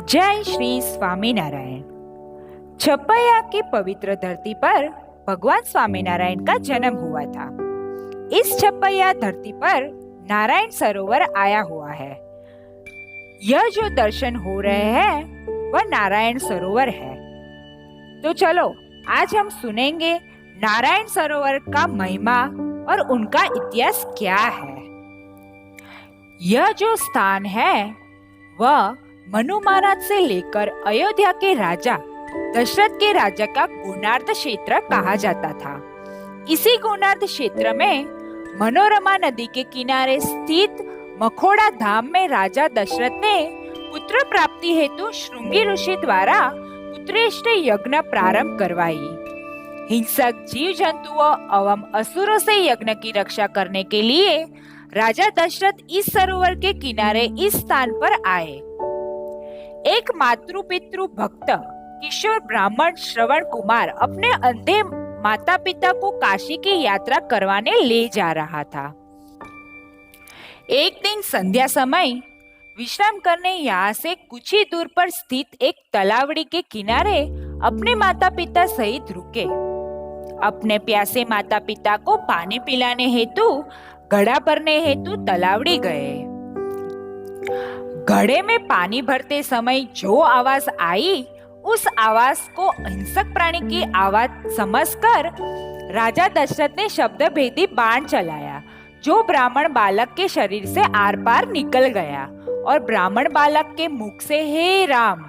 जय श्री स्वामीनारायण। छपैया की पवित्र धरती पर भगवान स्वामीनारायण का जन्म हुआ था। इस छपैया धरती पर नारायण सरोवर आया हुआ है। यह जो दर्शन हो रहे हैं वह नारायण सरोवर है। तो चलो आज हम सुनेंगे नारायण सरोवर का महिमा और उनका इतिहास क्या है। यह जो स्थान है वह मनु महाराज से लेकर अयोध्या के राजा दशरथ के राजा का गोनार्ध क्षेत्र कहा जाता था। इसी गोनार्ध क्षेत्र में मनोरमा नदी के किनारे स्थित मखोड़ा धाम में राजा दशरथ ने पुत्र प्राप्ति हेतु श्रृंगी ऋषि द्वारा पुत्रेष्ट यज्ञ प्रारंभ करवाई। हिंसक जीव जंतुओं एवं असुरों से यज्ञ की रक्षा करने के लिए राजा दशरथ इस सरोवर के किनारे इस स्थान पर आए। एक मातृ पितृ भक्त किशोर ब्राह्मण श्रवण कुमार अपने अंधे माता पिता को काशी की यात्रा करवाने ले जा रहा था। एक दिन संध्या समय विश्राम करने यहाँ से कुछ ही दूर पर स्थित एक तलावड़ी के किनारे अपने माता पिता सहित रुके। अपने प्यासे माता पिता को पानी पिलाने हेतु घड़ा भरने हेतु तलावड़ी गए। घड़े में पानी भरते समय जो आवाज आई उस आवाज को हिंसक प्राणी की आवाज समझकर राजा दशरथ ने शब्द भेदी बाण चलाया, जो ब्राह्मण बालक के शरीर से आर पार निकल गया और ब्राह्मण बालक के मुख से हे राम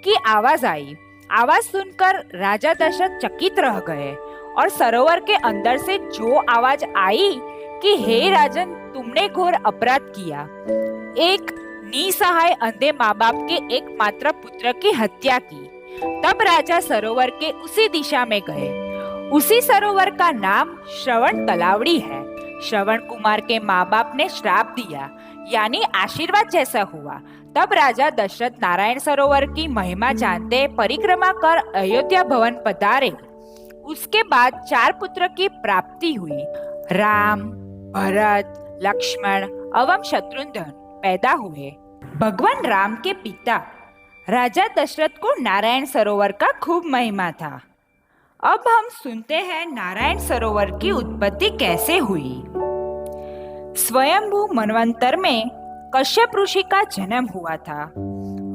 की आवाज आई। आवाज सुनकर राजा दशरथ चकित रह गए और सरोवर के अंदर से जो आवाज आई कि हे राजन, तुमने घोर अपराध किया। एक निसहाय अंधे माँ बाप के एकमात्र पुत्र की हत्या की। तब राजा सरोवर के उसी दिशा में गए। उसी सरोवर का नाम श्रवण तलावड़ी है। श्रवण कुमार के माँ बाप ने श्राप दिया, यानी आशीर्वाद जैसा हुआ। तब राजा दशरथ नारायण सरोवर की महिमा जानते परिक्रमा कर अयोध्या भवन पधारे। उसके बाद 4 पुत्र की प्राप्ति हुई। राम, भरत, लक्ष्मण एवं शत्रुघ्न पैदा हुए। भगवान राम के पिता राजा दशरथ को नारायण सरोवर का खूब महिमा था। अब हम सुनते हैं नारायण सरोवर की उत्पत्ति कैसे हुई। स्वयंभू मनवंतर में कश्यप ऋषि का जन्म हुआ था।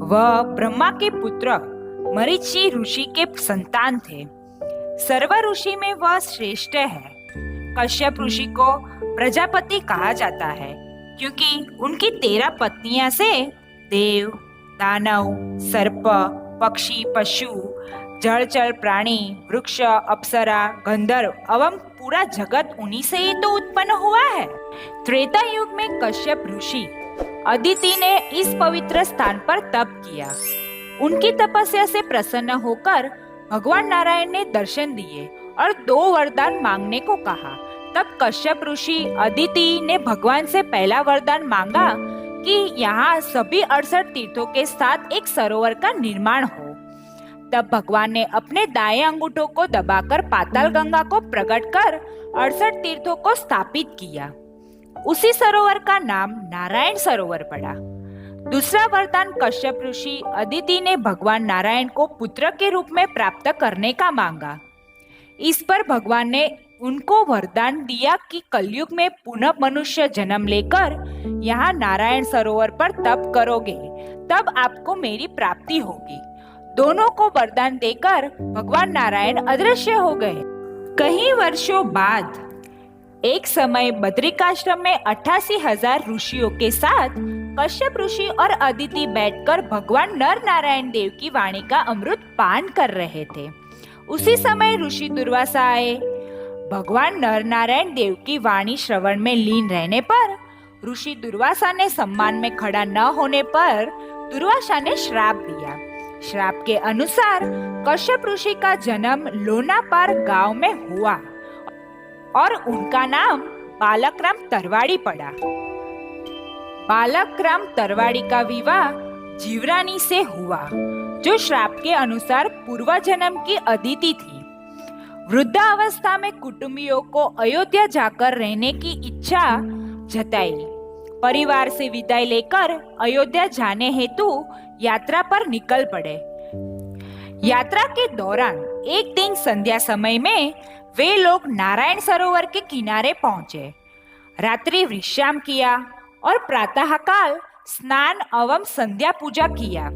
वह ब्रह्मा के पुत्र मरीचि ऋषि के संतान थे। सर्व ऋषि में वह श्रेष्ठ है। कश्यप ऋषि को प्रजापति कहा जाता है क्योंकि उनकी 13 पत्नियां से देव, दानव, सर्प, पक्षी, पशु, जलचर प्राणी, वृक्ष, अप्सरा, गंधर्व एवं पूरा जगत उन्हीं से ही तो उत्पन्न हुआ है। त्रेता युग में कश्यप ऋषि अदिति ने इस पवित्र स्थान पर तप किया। उनकी तपस्या से प्रसन्न होकर भगवान नारायण ने दर्शन दिए और 2 वरदान मांगने को कहा। तब कश्यप ऋषि अदिति ने भगवान से पहला वरदान मांगा कि यहाँ सभी 68 तीर्थों के साथ एक सरोवर का निर्माण हो। तब भगवान ने अपने दाएं अंगूठों को दबाकर पाताल गंगा को प्रकट कर 68 तीर्थों को स्थापित किया। उसी सरोवर का नाम नारायण सरोवर पड़ा। दूसरा वरदान कश्यप ऋषि अदिति ने भगवान नारायण को पुत्र के रूप में प्राप्त करने का मांगा। इस पर भगवान ने उनको वरदान दिया कि कलयुग में पुनः मनुष्य जन्म लेकर यहाँ नारायण सरोवर पर तप करोगे तब आपको मेरी प्राप्ति होगी। दोनों को वरदान देकर भगवान नारायण अदृश्य हो गए। कई वर्षों बाद एक समय बद्रिकाश्रम में 88,000 ऋषियों के साथ कश्यप ऋषि और अदिति बैठकर भगवान नर नारायण देव की वाणी का अमृत पान कर रहे थे। उसी समय ऋषि दुर्वासा आए। भगवान नर नारायण देव की वाणी श्रवण में लीन रहने पर ऋषि दुर्वासा ने सम्मान में खड़ा न होने पर दुर्वासा ने श्राप दिया। श्राप के अनुसार कश्यप ऋषि का जन्म लोनापार गांव में हुआ और उनका नाम बालक राम तरवाड़ी पड़ा। बालक राम तरवाड़ी का विवाह जीवरानी से हुआ, जो श्राप के अनुसार पूर्व जन्म की अदिति थी। वृद्धावस्था में कुटुंबियों को अयोध्या जाकर रहने की इच्छा जताई। परिवार से विदाई लेकर अयोध्या जाने हेतु यात्रा पर निकल पड़े। यात्रा के दौरान एक दिन संध्या समय में वे लोग नारायण सरोवर के किनारे पहुंचे। रात्रि विश्राम किया और प्रातःकाल स्नान एवं संध्या पूजा किया।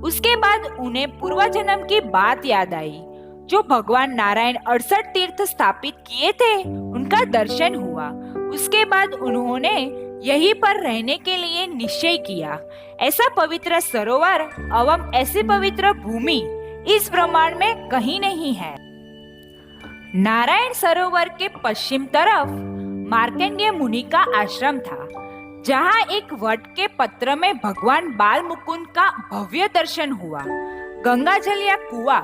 उसके बाद उन्हें पूर्व जन्म की बात याद आई। जो भगवान नारायण 68 तीर्थ स्थापित किए थे, उनका दर्शन हुआ। उसके बाद उन्होंने यहीं पर रहने के लिए निश्चय किया। ऐसा पवित्र सरोवर एवं ऐसी पवित्र भूमि इस ब्रह्मांड में कहीं नहीं है। नारायण सरोवर के पश्चिम तरफ मार्कंडेय मुनि का आश्रम था, जहाँ एक वट के पत्र में भगवान बाल मुकुंद का भव्य दर्शन हुआ। गंगाजल या कुआं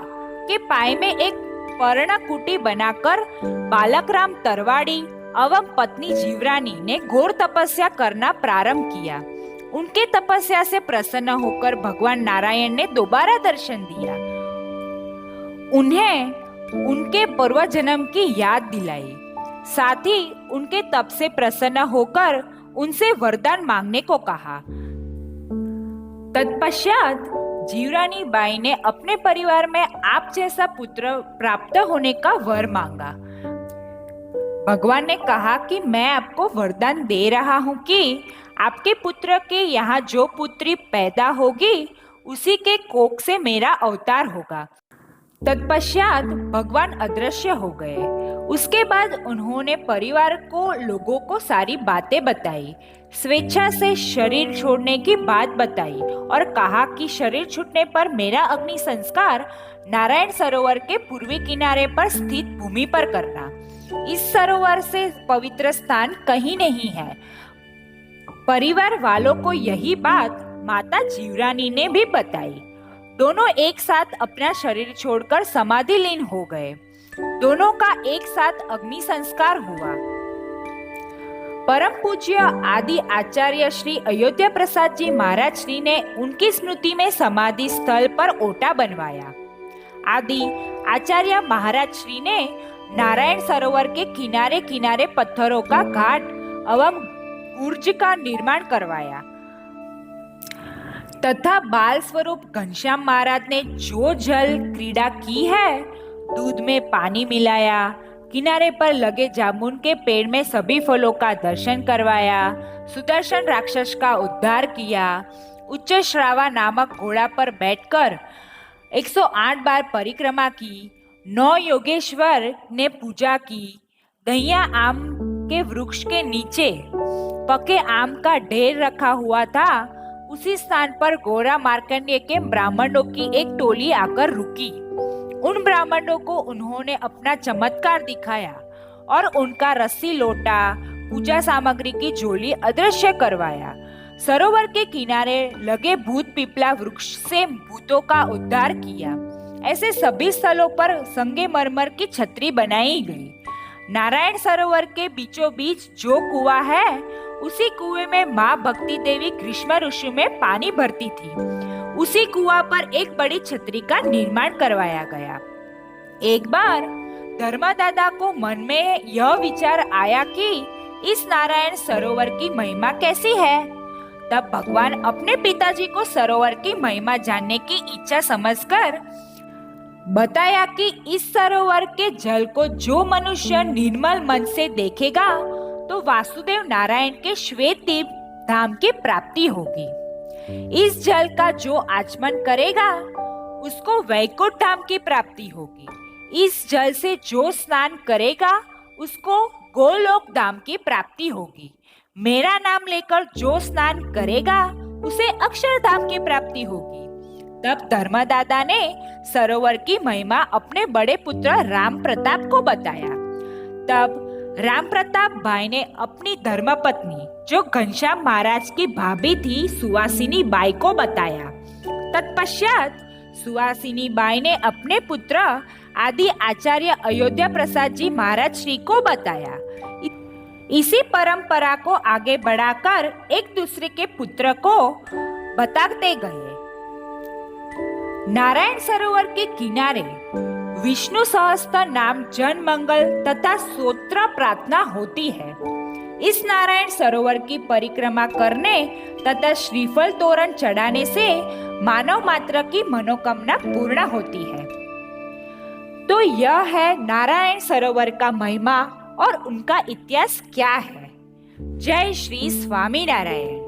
के पाए में एक पर्णकुटी बनाकर बालक राम तरवाड़ी एवं पत्नी जीवरानी ने घोर तपस्या करना प्रारंभ किया। उनके तपस्या से प्रसन्न होकर भगवान नारायण ने दोबारा दर्शन दिया। उन्हें उनके पूर्व जन्म की याद दिलाई। साथ ही उनके तप से प्रसन्न होकर उनसे वरदान मांगने को कहा। तत्पश्चात जीवरानी बाई ने अपने परिवार में आप जैसा पुत्र प्राप्त होने का वर मांगा। भगवान ने कहा कि मैं आपको वरदान दे रहा हूँ कि आपके पुत्र के यहाँ जो पुत्री पैदा होगी, उसी के कोख से मेरा अवतार होगा। तत्पश्चात भगवान अदृश्य हो गए। उसके बाद उन्होंने परिवार को लोगों को सारी बातें बताई। स्वेच्छा से शरीर छोड़ने की बात बताई और कहा कि शरीर छूटने पर मेरा अग्नि संस्कार नारायण सरोवर के पूर्वी किनारे पर स्थित भूमि पर करना। इस सरोवर से पवित्र स्थान कहीं नहीं है। परिवार वालों को यही बात माता जीवरानी ने भी बताई। दोनों एक साथ अपना शरीर छोड़कर समाधि लीन हो गए। दोनों का एक साथ अग्नि संस्कार हुआ। परम पूज्य आदि आचार्य श्री अयोध्या प्रसाद जी महाराज श्री ने उनकी स्मृति में समाधि स्थल पर ओटा बनवाया। आदि आचार्य महाराज श्री ने नारायण सरोवर के किनारे किनारे पत्थरों का घाट एवं गुर्ज का निर्माण करवाया तथा बाल स्वरूप घनश्याम महाराज ने जो जल क्रीड़ा की है, दूध में पानी मिलाया, किनारे पर लगे जामुन के पेड़ में सभी फलों का दर्शन करवाया, सुदर्शन राक्षस का उद्धार किया, उच्च श्रावा नामक घोड़ा पर बैठकर 108 बार परिक्रमा की, 9 योगेश्वर ने पूजा की, दहिया आम के वृक्ष के नीचे पके आम का ढेर रखा हुआ था। उसी स्थान पर गौरा मार्कंडेय के ब्राह्मणों की एक टोली आकर रुकी। उन ब्राह्मणों को उन्होंने अपना चमत्कार दिखाया और उनका रस्सी लोटा, पूजा सामग्री की झोली अदृश्य करवाया। सरोवर के किनारे लगे भूत पिपला वृक्ष से भूतों का उद्धार किया। ऐसे सभी स्थलों पर संगमरमर की छतरी बनाई गई। नारायण सरोवर के बीचों बीच जो कुआं है, उसी कुएं में माँ भक्ति देवी ग्रीष्म ऋतु में पानी भरती थी। उसी कुआं पर एक बड़ी छतरी का निर्माण करवाया गया। एक बार धर्मदादा को मन में यह विचार आया कि इस नारायण सरोवर की महिमा कैसी है। तब भगवान अपने पिताजी को सरोवर की महिमा जानने की इच्छा समझकर बताया कि इस सरोवर के जल को जो मनुष्य निर्मल मन से देखेगा, तो वासुदेव नारायण के श्वेत दीप धाम की प्राप्ति होगी। इस जल का जो आचमन करेगा, उसको वैकुंठ धाम की प्राप्ति होगी। इस जल से जो स्नान करेगा, उसको गोलोक धाम की प्राप्ति होगी। मेरा नाम लेकर जो स्नान करेगा, उसे अक्षरधाम की प्राप्ति होगी। तब धर्मदादा ने सरोवर की महिमा अपने बड़े पुत्र राम प्रताप को बताया। तब राम प्रताप भाई ने अपनी धर्मपत्नी, जो घनश्याम महाराज की भाभी थी, सुवासिनी बाई को बताया। तत्पश्चात सुवासिनी बाई ने अपने पुत्र आदि आचार्य अयोध्या प्रसाद जी महाराज श्री को बताया। इसी परंपरा को आगे बढ़ाकर एक दूसरे के पुत्र को बताते गए। नारायण सरोवर के किनारे विष्णु सहस्त्र नाम जन मंगल तथा स्तोत्र प्रार्थना होती है। इस नारायण सरोवर की परिक्रमा करने तथा श्रीफल तोरण चढ़ाने से मानव मात्र की मनोकामना पूर्ण होती है। तो यह है नारायण सरोवर का महिमा और उनका इतिहास क्या है। जय श्री स्वामी नारायण।